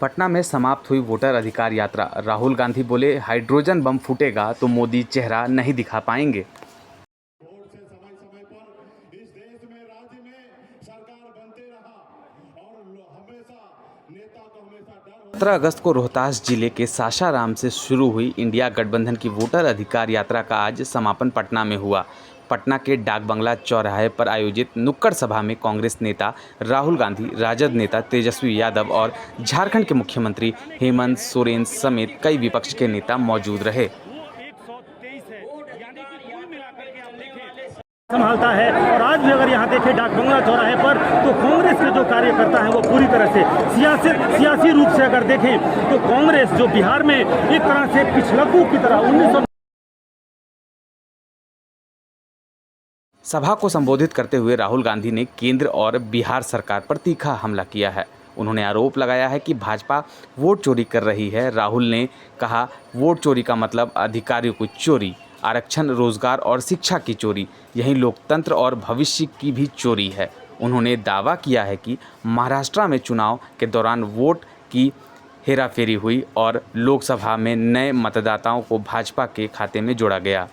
पटना में समाप्त हुई वोटर अधिकार यात्रा। राहुल गांधी बोले, हाइड्रोजन बम फूटेगा तो मोदी चेहरा नहीं दिखा पाएंगे। वोट से समय समय पर इस देश में राज्य में सरकार बनते रहा और हमेशा नेता को हमेशा डर 17 अगस्त को रोहतास जिले के सासाराम से शुरू हुई इंडिया गठबंधन की वोटर अधिकार यात्रा का आज समापन पटना में हुआ। पटना के डाक बंगला चौराहे पर आयोजित नुक्कड़ सभा में कांग्रेस नेता राहुल गांधी, राजद नेता तेजस्वी यादव और झारखंड के मुख्यमंत्री हेमंत सोरेन समेत कई विपक्ष के नेता मौजूद रहे। संभालता है और आज भी अगर यहाँ देखें डाक बंगला चौराहे पर तो कांग्रेस के जो कार्यकर्ता हैं वो पूरी तरह से सियासी रूप से अगर देखें तो कांग्रेस जो बिहार में एक तरह से पिछलक्कू की तरह 1900 सभा को संबोधित करते हुए राहुल गांधी ने केंद्र और बिहार सरकार पर तीखा हमला किया है। उन्होंने आरोप लगाया है कि भाजपा वोट चोरी कर रही है। राहुल ने कहा, वोट चोरी का मतलब अधिकारियों की चोरी, आरक्षण, रोजगार और शिक्षा की चोरी, यही लोकतंत्र और भविष्य की भी चोरी है। उन्होंने दावा किया है कि महाराष्ट्र में चुनाव के दौरान वोट की हेराफेरी हुई और लोकसभा में नए मतदाताओं को भाजपा के खाते में जोड़ा गया।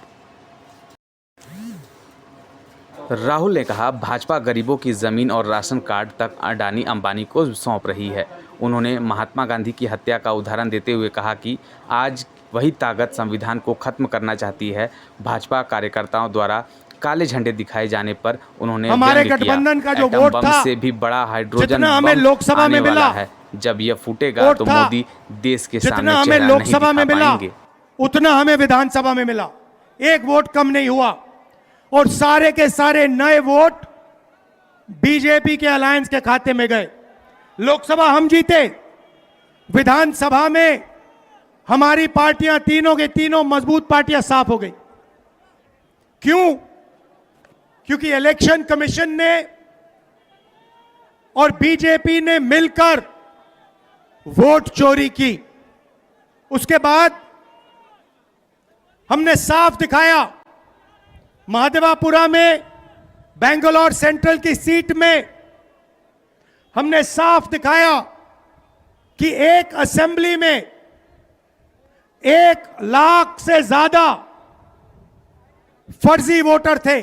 राहुल ने कहा, भाजपा गरीबों की ज़मीन और राशन कार्ड तक अडानी अंबानी को सौंप रही है। उन्होंने महात्मा गांधी की हत्या का उदाहरण देते हुए कहा कि आज वही ताकत संविधान को खत्म करना चाहती है। भाजपा कार्यकर्ताओं द्वारा काले झंडे दिखाए जाने पर उन्होंने हमारे गठबंधन का जो वोट था से भी बड़ा हाइड्रोजन हमें लोकसभा में मिला है। जब यह फूटेगा तो मोदी देश के सामने हमें चेहरा लोकसभा में नहीं दिखा मिला पाएंगे। उतना हमें विधानसभा में मिला, एक वोट कम नहीं हुआ और सारे के सारे नए वोट बीजेपी के अलायंस के खाते में गए। लोकसभा हम जीते, विधानसभा में हमारी पार्टियां तीनों के तीनों मजबूत पार्टियां साफ हो गई। क्यों? क्योंकि इलेक्शन कमीशन ने और बीजेपी ने मिलकर वोट चोरी की। उसके बाद हमने साफ दिखाया, महादेवापुरा में बेंगलोर सेंट्रल की सीट में हमने साफ दिखाया कि एक असेंबली में 1 लाख से ज्यादा फर्जी वोटर थे।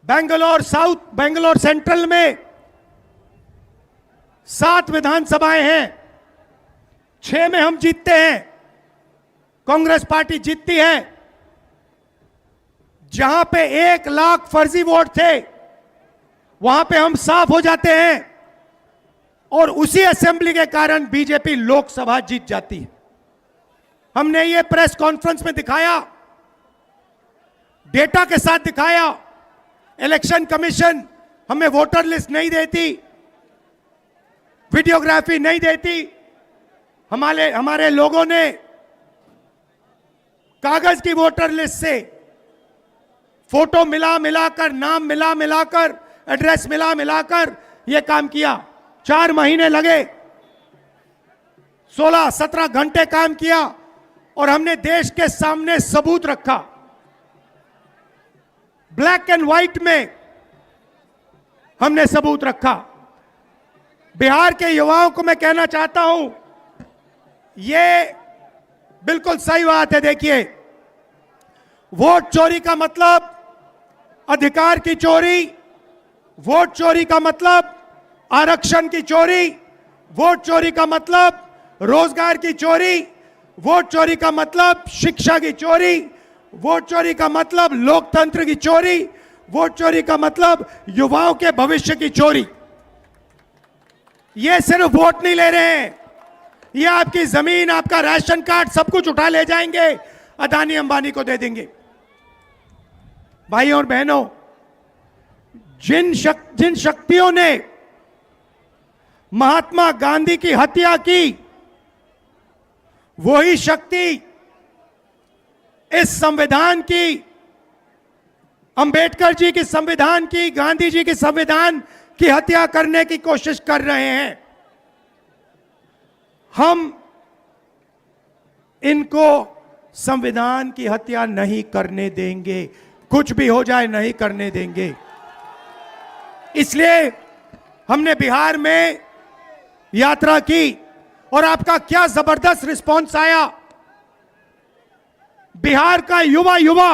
बेंगलोर सेंट्रल में 7 विधानसभाएं हैं, 6 में हम जीतते हैं, कांग्रेस पार्टी जीतती है। जहां पे 1 लाख फर्जी वोट थे वहां पे हम साफ हो जाते हैं और उसी असेंबली के कारण बीजेपी लोकसभा जीत जाती है। हमने ये प्रेस कॉन्फ्रेंस में दिखाया, डेटा के साथ दिखाया। इलेक्शन कमीशन हमें वोटर लिस्ट नहीं देती, वीडियोग्राफी नहीं देती। हमारे लोगों ने कागज की वोटर लिस्ट से फोटो मिलाकर, नाम मिलाकर, एड्रेस मिलाकर यह काम किया। 4 महीने लगे, 16-17 घंटे काम किया और हमने देश के सामने सबूत रखा। ब्लैक एंड व्हाइट में हमने सबूत रखा। बिहार के युवाओं को मैं कहना चाहता हूं, यह बिल्कुल सही बात है। देखिए, वोट चोरी का मतलब अधिकार की चोरी, वोट चोरी का मतलब आरक्षण की चोरी, वोट चोरी का मतलब रोजगार की चोरी, वोट चोरी का मतलब शिक्षा की चोरी, वोट चोरी का मतलब लोकतंत्र की चोरी, वोट चोरी का मतलब युवाओं के भविष्य की चोरी। ये सिर्फ वोट नहीं ले रहे हैं, ये आपकी जमीन, आपका राशन कार्ड, सब कुछ उठा ले जाएंगे, अदानी अंबानी को दे देंगे। भाइयों और बहनों, जिन शक्तियों ने महात्मा गांधी की हत्या की, वही शक्ति इस संविधान की, अंबेडकर जी की संविधान की, गांधी जी की संविधान की हत्या करने की कोशिश कर रहे हैं। हम इनको संविधान की हत्या नहीं करने देंगे, कुछ भी हो जाए नहीं करने देंगे। इसलिए हमने बिहार में यात्रा की और आपका क्या जबरदस्त रिस्पॉन्स आया। बिहार का युवा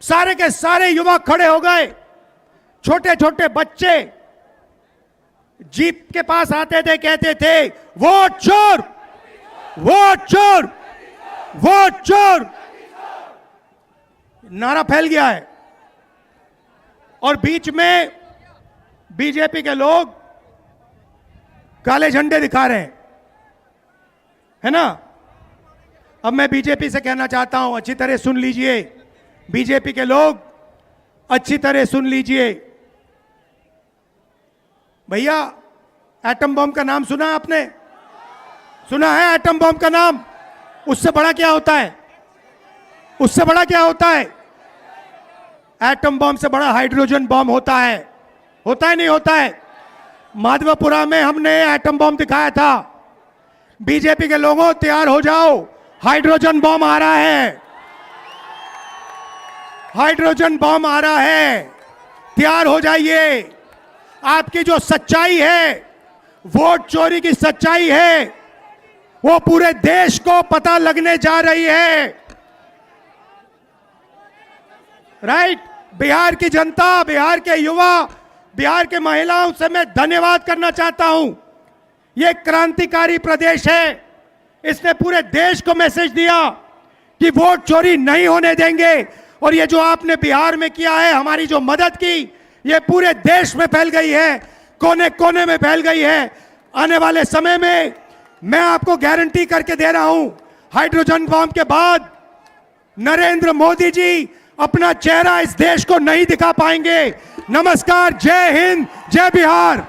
सारे के सारे युवा खड़े हो गए। छोटे छोटे बच्चे जीप के पास आते थे, कहते थे वोट चोर, वोट चोर, वोट चोर। नारा फैल गया है। और बीच में बीजेपी के लोग काले झंडे दिखा रहे हैं, है ना। अब मैं बीजेपी से कहना चाहता हूं, अच्छी तरह सुन लीजिए, बीजेपी के लोग अच्छी तरह सुन लीजिए। भैया, एटम बम का नाम सुना आपने? सुना है एटम बम का नाम? उससे बड़ा क्या होता है? उससे बड़ा क्या होता है? एटम बम से बड़ा हाइड्रोजन बम होता है। होता है नहीं होता है? माधवपुरा में हमने एटम बम दिखाया था। बीजेपी के लोगों, तैयार हो जाओ, हाइड्रोजन बम आ रहा है, हाइड्रोजन बम आ रहा है, तैयार हो जाइए। आपकी जो सच्चाई है, वोट चोरी की सच्चाई है, वो पूरे देश को पता लगने जा रही है। राइट? बिहार की जनता, बिहार के युवा, बिहार के महिलाओं से मैं धन्यवाद करना चाहता हूं। यह क्रांतिकारी प्रदेश है। इसने पूरे देश को मैसेज दिया कि वोट चोरी नहीं होने देंगे। और ये जो आपने बिहार में किया है, हमारी जो मदद की, ये पूरे देश में फैल गई है, कोने कोने में फैल गई है। आने वाले समय में मैं आपको गारंटी करके दे रहा हूं, हाइड्रोजन बम के बाद नरेंद्र मोदी जी अपना चेहरा इस देश को नहीं दिखा पाएंगे। नमस्कार, जय हिंद, जय बिहार।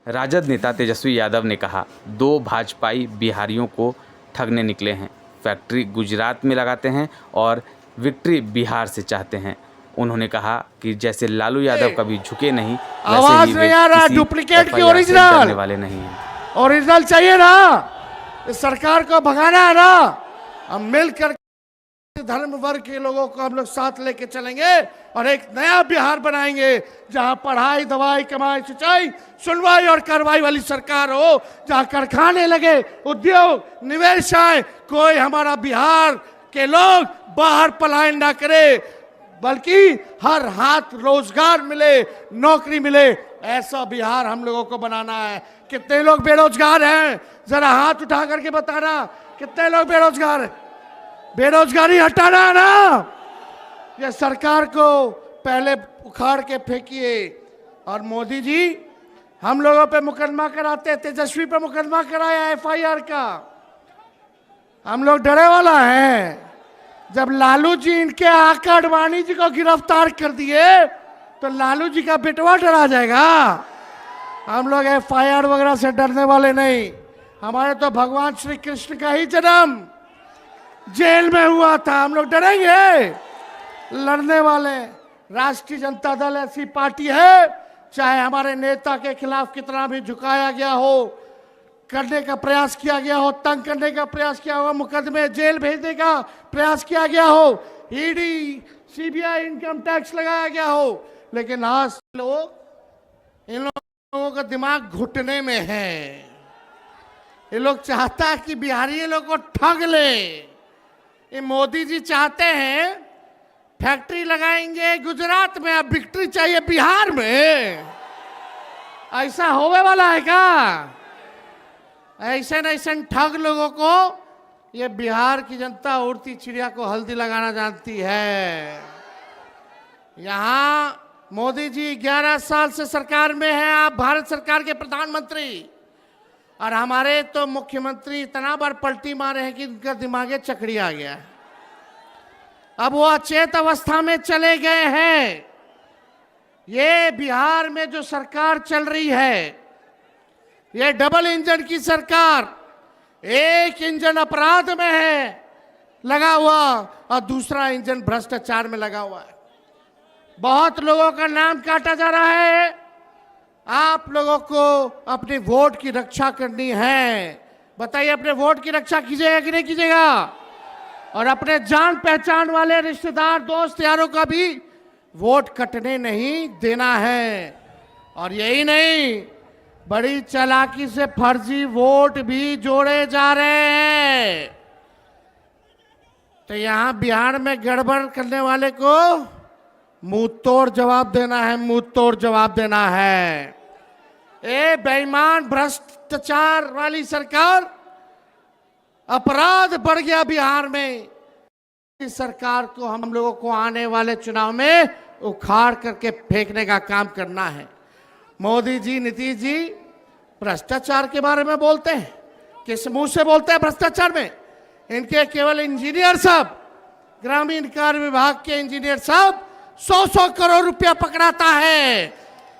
राजद नेता तेजस्वी यादव ने कहा, 2 भाजपाई बिहारियों को ठगने निकले हैं। फैक्ट्री गुजरात में लगाते हैं और विक्ट्री बिहार से चाहते हैं। उन्होंने कहा कि जैसे लालू यादव कभी झुके नहीं, आवाज नहीं आ रहा, डुप्लीकेट की ओरिजिनल वाले नहीं हैं। ओरिजिनल चाहिए ना, इस सरकार को भगाना है ना। हम मिलकर धर्म वर्ग के लोगों को हम लोग साथ लेके चलेंगे और एक नया बिहार बनाएंगे, जहां पढ़ाई, दवाई, कमाई, सिंचाई, सुनवाई और कार्रवाई वाली सरकार हो, जहां कारखाने लगे, उद्योग, निवेश आए, कोई हमारा बिहार के लोग बाहर पलायन ना करे, बल्कि हर हाथ रोजगार मिले, नौकरी मिले। ऐसा बिहार हम लोगों को बनाना है। कितने लोग बेरोजगार हैं? जरा हाथ उठा करके बताना, कितने लोग बेरोजगार हैं? बेरोजगारी हटाना है ना। ये सरकार को पहले उखाड़ के फेंकिए। और मोदी जी हम लोगों पे मुकदमा कराते, तेजस्वी पे मुकदमा कराया FIR का। हम लोग डरे वाला है। जब लालू जी इनके आका अडवाणी जी को गिरफ्तार कर दिए तो लालू जी का बेटवा डरा जाएगा। हम लोग FIR वगैरह से डरने वाले नहीं। हमारे तो भगवान श्री कृष्ण का ही जन्म जेल में हुआ था। हम लोग डरेंगे? लड़ने वाले। राष्ट्रीय जनता दल ऐसी पार्टी है, चाहे हमारे नेता के खिलाफ कितना भी झुकाया गया हो, करने का प्रयास किया गया हो, तंग करने का प्रयास किया हो, मुकदमे जेल भेजने का प्रयास किया गया हो, ED, CBI, इनकम टैक्स लगाया गया हो, लेकिन आज लोग, इन लोगों का दिमाग घुटने में है। ये लोग चाहता है कि बिहारी लोग को ठग ले। ये मोदी जी चाहते हैं फैक्ट्री लगाएंगे गुजरात में, अब विक्ट्री चाहिए बिहार में। ऐसा होने वाला है क्या? ऐसे न ऐसे ठग लोगों को ये बिहार की जनता उड़ती चिड़िया को हल्दी लगाना जानती है। यहां मोदी जी 11 साल से सरकार में हैं, आप भारत सरकार के प्रधानमंत्री, और हमारे तो मुख्यमंत्री इतना बार पलटी मारे हैं कि उनका दिमागे चकड़ी आ गया है। अब वो अचेत अवस्था में चले गए हैं। ये बिहार में जो सरकार चल रही है, ये डबल इंजन की सरकार, एक इंजन अपराध में है लगा हुआ और दूसरा इंजन भ्रष्टाचार में लगा हुआ है। बहुत लोगों का नाम काटा जा रहा है। आप लोगों को अपने वोट की रक्षा करनी है। बताइए, अपने वोट की रक्षा कीजिएगा कि नहीं कीजिएगा? और अपने जान पहचान वाले रिश्तेदार दोस्त यारों का भी वोट कटने नहीं देना है। और यही नहीं, बड़ी चालाकी से फर्जी वोट भी जोड़े जा रहे हैं। तो यहां बिहार में गड़बड़ करने वाले को मुंह तोड़ जवाब देना है, मुंह तोड़ जवाब देना है। ए बेईमान भ्रष्टाचार वाली सरकार, अपराध बढ़ गया बिहार में। इस सरकार को हम लोगों को आने वाले चुनाव में उखाड़ करके फेंकने का काम करना है। मोदी जी, नीतीश जी भ्रष्टाचार के बारे में बोलते हैं, किस मुंह से बोलते हैं भ्रष्टाचार में? इनके केवल इंजीनियर साहब, ग्रामीण कार्य विभाग के इंजीनियर साहब 100-100 करोड़ रुपया पकड़ाता है।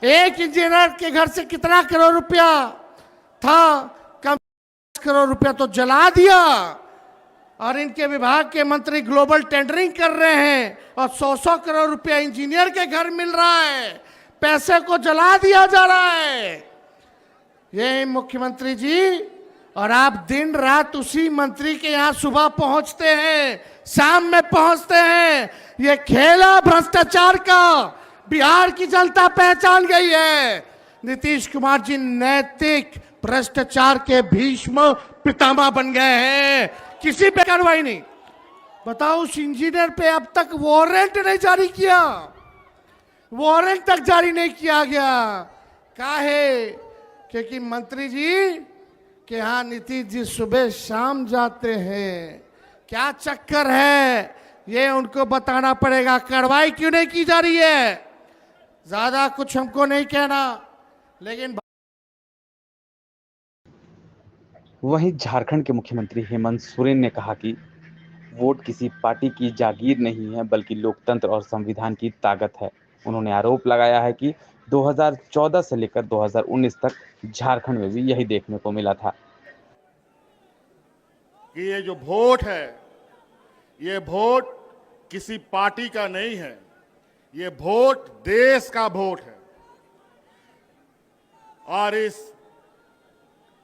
एक इंजीनियर के घर से कितना करोड़ रुपया था? कम करोड़ रुपया तो जला दिया। और इनके विभाग के मंत्री ग्लोबल टेंडरिंग कर रहे हैं और 100-100 करोड़ रुपया इंजीनियर के घर मिल रहा है। पैसे को जला दिया जा रहा है। ये मुख्यमंत्री जी, और आप दिन रात उसी मंत्री के यहां सुबह पहुंचते हैं, शाम में पहुंचते हैं। ये खेला भ्रष्टाचार का बिहार की जनता पहचान गई है। नीतीश कुमार जी नैतिक भ्रष्टाचार के भीष्म पितामह बन गए हैं। किसी पे कार्रवाई नहीं। बताओ, उस इंजीनियर पे अब तक वारंट नहीं जारी किया, वारंट तक जारी नहीं किया गया। काहे? क्योंकि मंत्री जी के यहां नीतीश जी सुबह शाम जाते हैं। क्या चक्कर है ये उनको बताना पड़ेगा। कार्रवाई क्यों नहीं की जा रही है? ज्यादा कुछ हमको नहीं कहना, लेकिन वहीं झारखंड के मुख्यमंत्री हेमंत सोरेन ने कहा कि वोट किसी पार्टी की जागीर नहीं है, बल्कि लोकतंत्र और संविधान की ताकत है। उन्होंने आरोप लगाया है कि 2014 से लेकर 2019 तक झारखंड में भी यही देखने को मिला था कि ये जो वोट है, ये वोट किसी पार्टी का नहीं है, ये वोट देश का वोट है। और इस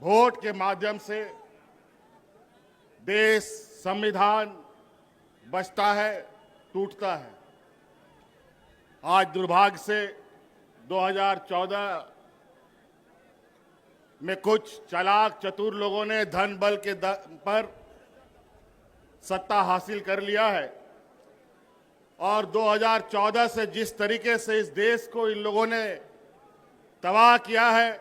वोट के माध्यम से देश, संविधान बचता है, टूटता है। आज दुर्भाग्य से 2014 में कुछ चालाक चतुर लोगों ने धन बल के दम पर सत्ता हासिल कर लिया है। और 2014 से जिस तरीके से इस देश को इन लोगों ने तबाह किया है,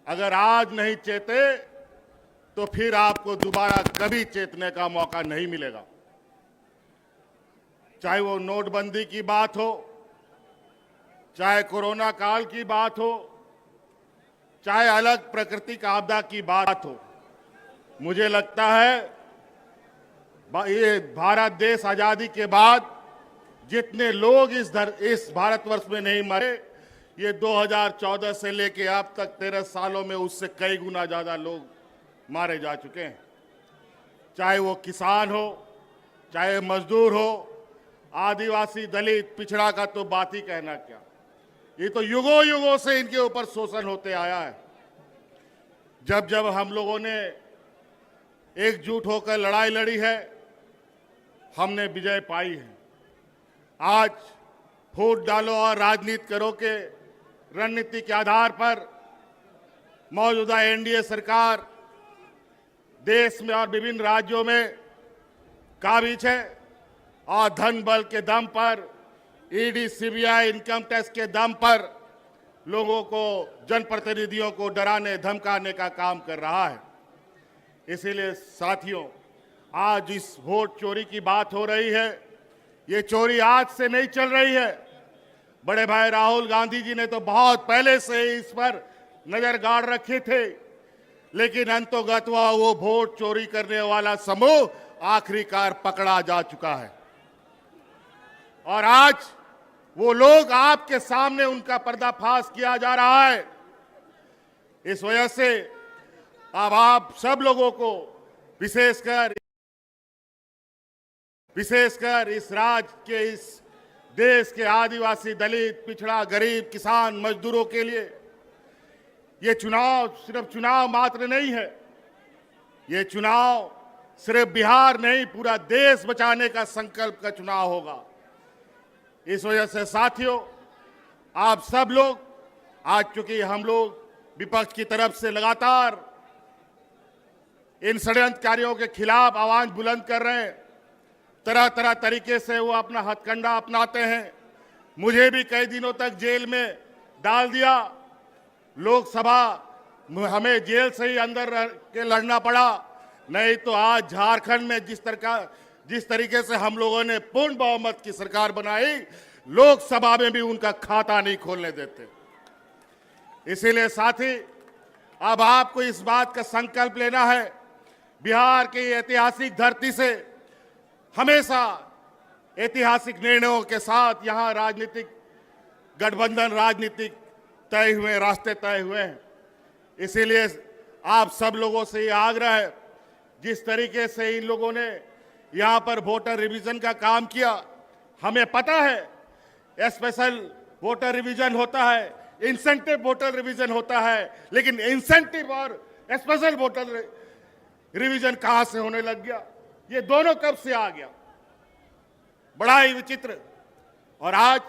अगर आज नहीं चेते तो फिर आपको दोबारा कभी चेतने का मौका नहीं मिलेगा। चाहे वो नोटबंदी की बात हो, चाहे कोरोना काल की बात हो, चाहे अलग प्राकृतिक आपदा की बात हो। मुझे लगता है ये भारत देश आजादी के बाद जितने लोग इस भारतवर्ष में नहीं मरे, ये 2014 से लेके अब तक 13 सालों में उससे कई गुना ज्यादा लोग मारे जा चुके हैं। चाहे वो किसान हो, चाहे मजदूर हो, आदिवासी, दलित, पिछड़ा का तो बात ही कहना क्या। ये तो युगों युगों से इनके ऊपर शोषण होते आया है। जब जब हम लोगों ने एकजुट होकर लड़ाई लड़ी है, हमने विजय पाई है। आज फूट डालो और राजनीति करो के रणनीति के आधार पर मौजूदा एनडीए सरकार देश में और विभिन्न राज्यों में काबिज है। और धन बल के दम पर, ईडी, सीबीआई, इनकम टैक्स के दम पर लोगों को, जनप्रतिनिधियों को डराने धमकाने का काम कर रहा है। इसीलिए साथियों, आज इस वोट चोरी की बात हो रही है। ये चोरी आज से नहीं चल रही है। बड़े भाई राहुल गांधी जी ने तो बहुत पहले से इस पर नजर गाड़ रखे थे, लेकिन अंतोगत्वा वो वोट चोरी करने वाला समूह आखिरकार पकड़ा जा चुका है। और आज वो लोग आपके सामने, उनका पर्दाफाश किया जा रहा है। इस वजह से अब आप सब लोगों को, विशेषकर इस राज्य के, इस देश के आदिवासी, दलित, पिछड़ा, गरीब, किसान, मजदूरों के लिए ये चुनाव सिर्फ चुनाव मात्र नहीं है। ये चुनाव सिर्फ बिहार नहीं, पूरा देश बचाने का संकल्प का चुनाव होगा। इस वजह से साथियों, आप सब लोग आज, चूंकि हम लोग विपक्ष की तरफ से लगातार इन षड्यंत्रकारियों के खिलाफ आवाज बुलंद कर रहे हैं, तरह तरह तरीके से वो अपना हथकंडा अपनाते हैं। मुझे भी कई दिनों तक जेल में डाल दिया। लोकसभा हमें जेल से ही अंदर रह के लड़ना पड़ा, नहीं तो आज झारखंड में जिस तरीके से हम लोगों ने पूर्ण बहुमत की सरकार बनाई, लोकसभा में भी उनका खाता नहीं खोलने देते। इसीलिए साथी, अब आपको इस बात का संकल्प लेना है, बिहार की ऐतिहासिक धरती से हमेशा ऐतिहासिक निर्णयों के साथ यहाँ राजनीतिक गठबंधन, राजनीतिक तय हुए, रास्ते तय हुए हैं। इसीलिए आप सब लोगों से ये आग्रह है, जिस तरीके से इन लोगों ने यहाँ पर वोटर रिवीजन का काम किया, हमें पता है स्पेशल वोटर रिवीजन होता है, इंसेंटिव वोटर रिवीजन होता है, लेकिन इंसेंटिव और स्पेशल वोटर रिवीजन कहां से होने लग गया? ये दोनों कब से आ गया? बड़ा ही विचित्र। और आज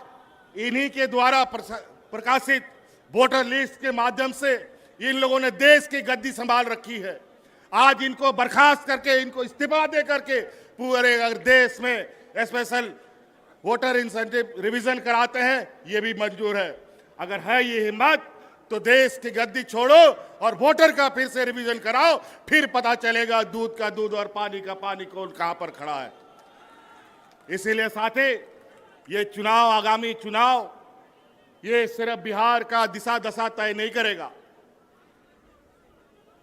इन्हीं के द्वारा प्रकाशित वोटर लिस्ट के माध्यम से इन लोगों ने देश की गद्दी संभाल रखी है। आज इनको बर्खास्त करके, इनको इस्तीफा दे करके पूरे अगर देश में स्पेशल वोटर इंसेंटिव रिवीजन कराते हैं, ये भी मंजूर है। अगर है ये हिम्मत तो देश की गद्दी छोड़ो और वोटर का फिर से रिवीजन कराओ, फिर पता चलेगा दूध का दूध और पानी का पानी कौन कहां पर खड़ा है। इसीलिए साथी, ये चुनाव, आगामी चुनाव, ये सिर्फ बिहार का दिशा दशा तय नहीं करेगा,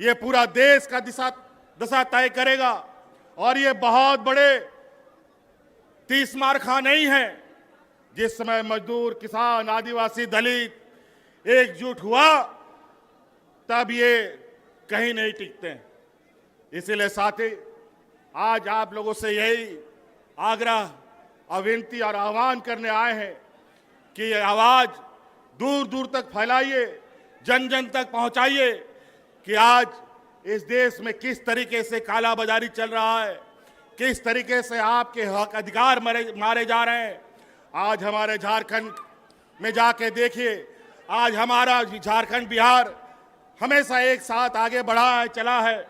ये पूरा देश का दशा तय करेगा। और ये बहुत बड़े 30 मारखा नहीं है। जिस समय मजदूर, किसान, आदिवासी, दलित एकजुट हुआ, तब ये कहीं नहीं टिकते हैं। इसीलिए साथी, आज आप लोगों से यही आग्रह, विनती और आह्वान करने आए हैं कि ये आवाज दूर दूर तक फैलाइए, जन जन तक पहुंचाइए कि आज इस देश में किस तरीके से काला बाजारी चल रहा है, किस तरीके से आपके हक अधिकार मारे जा रहे हैं। आज हमारे झारखंड में जाके देखिए, आज हमारा झारखंड, बिहार हमेशा एक साथ आगे बढ़ा है, चला है।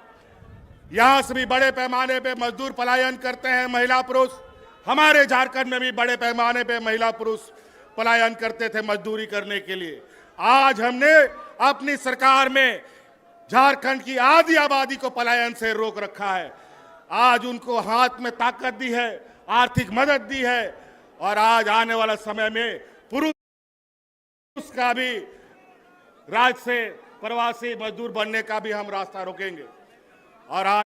यहां से भी बड़े पैमाने पे मजदूर पलायन करते हैं, महिला पुरुष। हमारे झारखंड में भी बड़े पैमाने पे महिला पुरुष पलायन करते थे मजदूरी करने के लिए। आज हमने अपनी सरकार में झारखंड की आधी आबादी को पलायन से रोक रखा है। आज उनको हाथ में ताकत दी है, आर्थिक मदद दी है, और आज आने वाला समय में पुरुष का भी राज्य से प्रवासी मजदूर बनने का भी हम रास्ता रोकेंगे। और आज